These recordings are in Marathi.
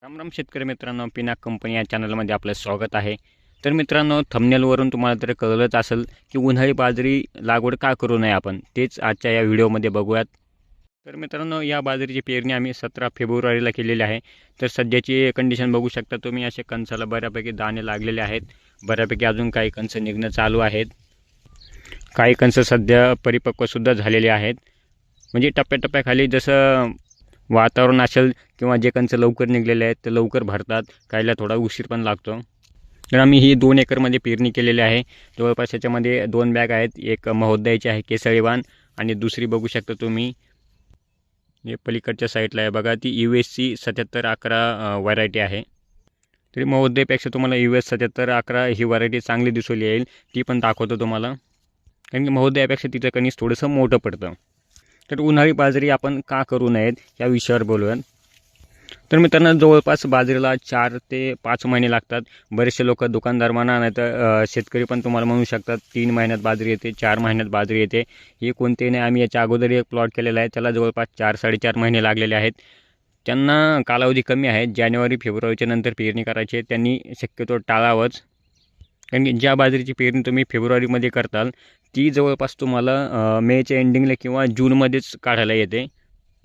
राम राम शेतकरी मित्रांनो, पिनाक कंपनी या चॅनलमध्ये आपलं स्वागत आहे. तर मित्रांनो, थंबनेलवरून तुम्हाला तर कळलंच असेल की उन्हाळी बाजरी लागवड का करू नये आपण, तेच आजच्या या व्हिडिओमध्ये बघूयात. तर मित्रांनो, या बाजरीची पेरणी आम्ही 17 फेब्रुवारीला केलेली आहे. तर सध्याची कंडिशन बघू शकता तुम्ही, असे कणसाला बऱ्यापैकी दाणे लागलेले आहेत. बऱ्यापैकी अजून काही कणस निघणं चालू आहेत. काही कणस सध्या परिपक्वसुद्धा झालेले आहेत. म्हणजे टप्प्याटप्प्याखाली जसं वातावरण असेल किंवा जे कणस लवकर निघलेले आहेत ते लवकर भरतात, काहीला थोडा उशीर पण लागतो. तर आम्ही ही 2 एकरमध्ये पेरणी केलेली आहे. जवळपास याच्यामध्ये 2 बॅग आहेत. एक महोदयाची आहे केसळीवान आणि दुसरी बघू शकता तुम्ही हे पलीकडच्या साईडला आहे बघा, ती USC 7711 व्हरायटी आहे. तरी महोदयपेक्षा तुम्हाला US 7711 ही व्हरायटी चांगली दिसून येईल, ती पण दाखवतो तुम्हाला. कारण की महोदयापेक्षा तिचं कणीस थोडंसं मोठं पडतं. तर उन्हाळी बाजरी आपण का करू नयेत या विषयावर बोलूयात. तर मित्रांनो, जवळपास बाजरीला 4 ते 5 महिने लागतात. बरेचसे लोक दुकानदार म्हणा नाही तर शेतकरी पण तुम्हाला म्हणू शकतात 3 महिन्यात बाजरी येते, 4 महिन्यात बाजरी येते. हे कोणते नाही. आम्ही याच्या अगोदर एक प्लॉट केलेला आहे, त्याला जवळपास 4-4.5 महिने लागलेले आहेत. त्यांना कालावधी कमी आहे. जानेवारी फेब्रुवारीच्या नंतर पेरणी करायची आहे, त्यांनी शक्यतो टाळावंच. कारण की ज्या बाजरीची पेरणी तुम्ही फेब्रुवारीमध्ये करताल ती जवळपास तुम्हाला मेच्या एंडिंगला किंवा जूनमध्येच काढायला येते.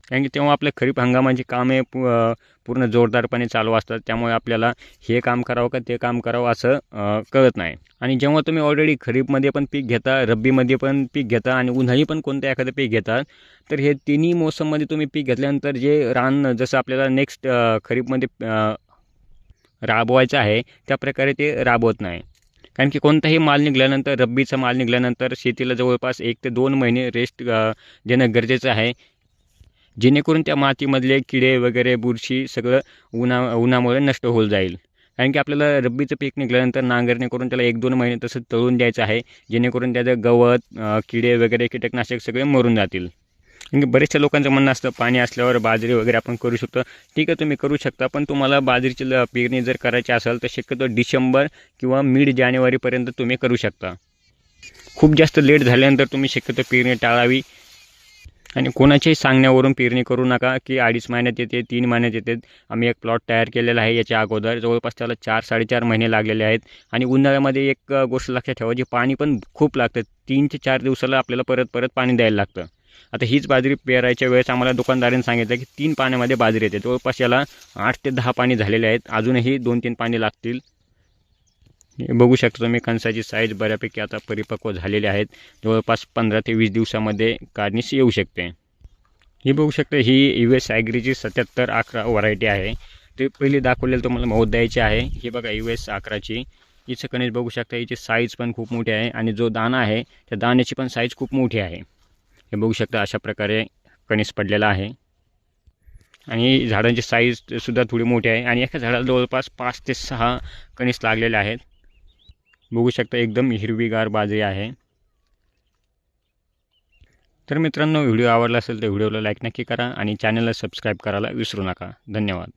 कारण की तेव्हा आपल्या खरीप हंगामाची कामे पूर्ण जोरदारपणे चालू असतात. त्यामुळे आपल्याला हे काम करावं का ते काम करावं असं कळत नाही. आणि जेव्हा तुम्ही ऑलरेडी खरीपमध्ये पण पीक घेता, रब्बीमध्ये पण पीक घेता आणि उन्हाळी पण कोणतं एखादं पीक घेता, तर हे तिन्ही मोसममध्ये तुम्ही पीक घेतल्यानंतर जे रान जसं आपल्याला नेक्स्ट खरीपमध्ये राबवायचं आहे त्या प्रकारे ते राबवत नाही. कारण की कोणताही माल निघाल्यानंतर, रब्बीचा माल निघाल्यानंतर शेतीला जवळपास 1 ते 2 महिने रेस्ट देणं गरजेचं आहे, जेणेकरून त्या मातीमधले किडे वगैरे बुरशी सगळं उन्हामुळे नष्ट होऊन जाईल. कारण की आपल्याला रब्बीचं पीक निघाल्यानंतर नांगरणी करून त्याला 1-2 महिने तसं तळून द्यायचं आहे, जेणेकरून त्याचं गवत किडे वगैरे कीटकनाशक सगळे मरून जातील. कारण की बरेचशा लोकांचं म्हणणं असतं पाणी असल्यावर बाजरी वगैरे आपण करू शकतो. ठीक आहे, तुम्ही करू शकता, पण तुम्हाला बाजरीची पेरणी जर करायची असेल तर शक्यतो डिसेंबर किंवा मिड जानेवारीपर्यंत तुम्ही करू शकता. खूप जास्त लेट झाल्यानंतर तुम्ही शक्यतो पेरणी टाळावी. आणि कोणाच्याही सांगण्यावरून पेरणी करू नका की 2.5 महिन्यात येते, 3 महिन्यात येते. आम्ही एक प्लॉट तयार केलेला आहे याच्या अगोदर, जवळपास त्याला 4-4.5 महिने लागलेले आहेत. आणि उन्हाळ्यामध्ये एक गोष्ट लक्षात ठेवायची, पाणी पण खूप लागतं. 3 ते 4 दिवसाला आपल्याला परत परत पाणी द्यायला लागतं. आता हीच बाजरी पेरायच्या वेळेस आम्हाला दुकानदारांनी सांगितलं की 3 पाण्यामध्ये बाजरी येते. जवळपास याला 8 ते 10 पाणी झालेले आहेत, अजूनही 2-3 पाणी लागतील. हे बघू शकता तुम्ही, कणसाची साईज बऱ्यापैकी आता परिपक्व झालेली आहेत. जवळपास 15 ते 20 दिवसामध्ये काढणीस येऊ शकते. ही बघू शकता, ही US ॲग्रीची 7711 व्हरायटी आहे. ते पहिली दाखवलेलं तुम्हाला महोदयाची आहे. ही बघा US 11ची. हिचं कणीस बघू शकता, हिची साईज पण खूप मोठी आहे आणि जो दाणा आहे त्या दाण्याची पण साईज खूप मोठी आहे. हे बघू शकता, अशा प्रकारे कणीस पडलेला आहे. आणि झाडांची साईजसुद्धा थोडी मोठी आहे आणि एका झाडाला जवळपास 5 ते 6 कणीस लागलेले आहेत. बघू शकता, एकदम हिरवीगार बाजरी आहे. तर मित्रांनो, व्हिडिओ आवडला असेल तर व्हिडिओला लाईक नक्की करा आणि चॅनलला सबस्क्राईब करायला विसरू नका. धन्यवाद.